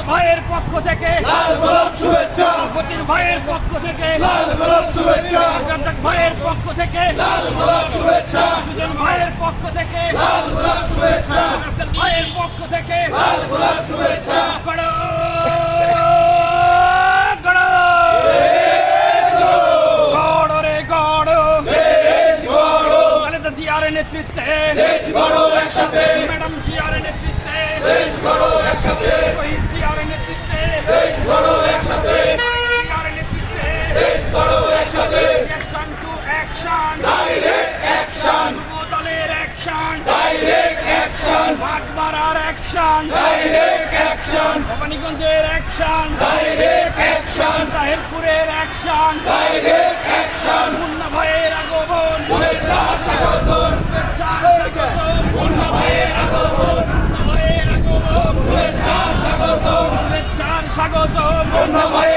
ভাইয়ের পক্ষ থেকে লাল গোলাপ শুভেচ্ছা, গতির ভাইয়ের পক্ষ থেকে লাল গোলাপ শুভেচ্ছা, রাজ্জাক ভাইয়ের পক্ষ থেকে লাল গোলাপ শুভেচ্ছা, সুজন ভাইয়ের পক্ষ থেকে লাল গোলাপ শুভেচ্ছা, রাসেল ভাইয়ের পক্ষ থেকে লাল গোলাপ শুভেচ্ছা। গড়ো গড়ো গড়ো রে গড়ো দেশ গড়ো, খালেদা জিয়ার নেতৃত্বে দেশ গড়ো একসাথে, ম্যাডাম জিয়ার নেতৃত্বে দেশ গড়ো একসাথে, শহীদ জিয়ার নেতৃত্বে দেশ গড়ো একসাথে, জিয়ার নেতৃত্বে দেশ গড়ো একসাথে। Action to action direct action, যুব দলের অ্যাকশন ডাইরেক্ট অ্যাকশন, ভাটমারার অ্যাকশন ডাইরেক্ট অ্যাকশন, ভবানীগঞ্জের অ্যাকশন ডাইরেক্ট অ্যাকশন, তাহিরপুরের অ্যাকশন ডাইরেক্ট অ্যাকশন। মুন্না ভাইয়ের আগমন শুভেচ্ছা স্বাগতম, শুভেচ্ছা স্বাগতম, মুন্না ভাইয়ের আগমন, মুন্না ভাইয়ের আগমন শুভেচ্ছা স্বাগতম, শুভেচ্ছার স্বাগতম মুন্না ভাইয়ের